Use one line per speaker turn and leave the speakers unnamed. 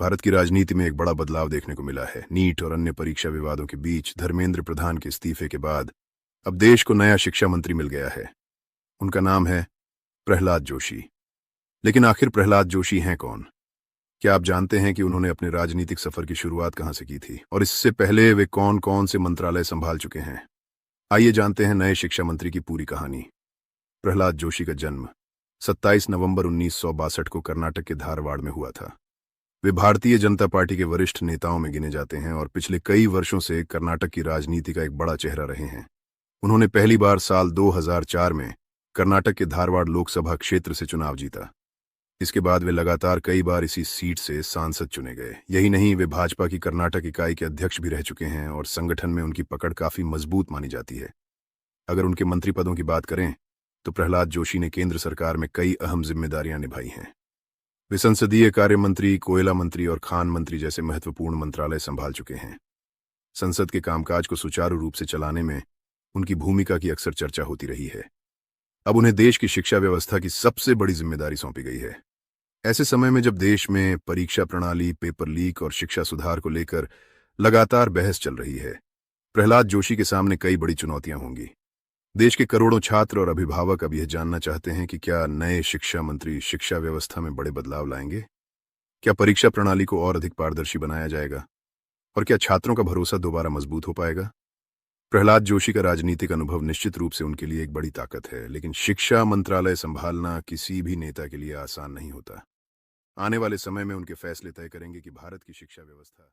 भारत की राजनीति में एक बड़ा बदलाव देखने को मिला है। नीट और अन्य परीक्षा विवादों के बीच धर्मेंद्र प्रधान के इस्तीफे के बाद अब देश को नया शिक्षा मंत्री मिल गया है। उनका नाम है प्रहलाद जोशी। लेकिन आखिर प्रहलाद जोशी हैं कौन? क्या आप जानते हैं कि उन्होंने अपने राजनीतिक सफर की शुरुआत कहां से की थी और इससे पहले वे कौन कौन से मंत्रालय संभाल चुके हैं? आइए जानते हैं नए शिक्षा मंत्री की पूरी कहानी। प्रहलाद जोशी का जन्म 27 नवंबर 1962 को कर्नाटक के धारवाड़ में हुआ था। वे भारतीय जनता पार्टी के वरिष्ठ नेताओं में गिने जाते हैं और पिछले कई वर्षों से कर्नाटक की राजनीति का एक बड़ा चेहरा रहे हैं। उन्होंने पहली बार साल 2004 में कर्नाटक के धारवाड़ लोकसभा क्षेत्र से चुनाव जीता। इसके बाद वे लगातार कई बार इसी सीट से सांसद चुने गए। यही नहीं, वे भाजपा की कर्नाटक इकाई के अध्यक्ष भी रह चुके हैं और संगठन में उनकी पकड़ काफी मजबूत मानी जाती है। अगर उनके मंत्री पदों की बात करें तो प्रहलाद जोशी ने केंद्र सरकार में कई अहम जिम्मेदारियां निभाई हैं। वे संसदीय कार्य मंत्री, कोयला मंत्री और खान मंत्री जैसे महत्वपूर्ण मंत्रालय संभाल चुके हैं। संसद के कामकाज को सुचारू रूप से चलाने में उनकी भूमिका की अक्सर चर्चा होती रही है। अब उन्हें देश की शिक्षा व्यवस्था की सबसे बड़ी जिम्मेदारी सौंपी गई है। ऐसे समय में जब देश में परीक्षा प्रणाली, पेपर लीक और शिक्षा सुधार को लेकर लगातार बहस चल रही है, प्रहलाद जोशी के सामने कई बड़ी चुनौतियां होंगी। देश के करोड़ों छात्र और अभिभावक अब यह जानना चाहते हैं कि क्या नए शिक्षा मंत्री शिक्षा व्यवस्था में बड़े बदलाव लाएंगे? क्या परीक्षा प्रणाली को और अधिक पारदर्शी बनाया जाएगा? और क्या छात्रों का भरोसा दोबारा मजबूत हो पाएगा? प्रहलाद जोशी का राजनीतिक अनुभव निश्चित रूप से उनके लिए एक बड़ी ताकत है, लेकिन शिक्षा मंत्रालय संभालना किसी भी नेता के लिए आसान नहीं होता। आने वाले समय में उनके फैसले तय करेंगे कि भारत की शिक्षा व्यवस्था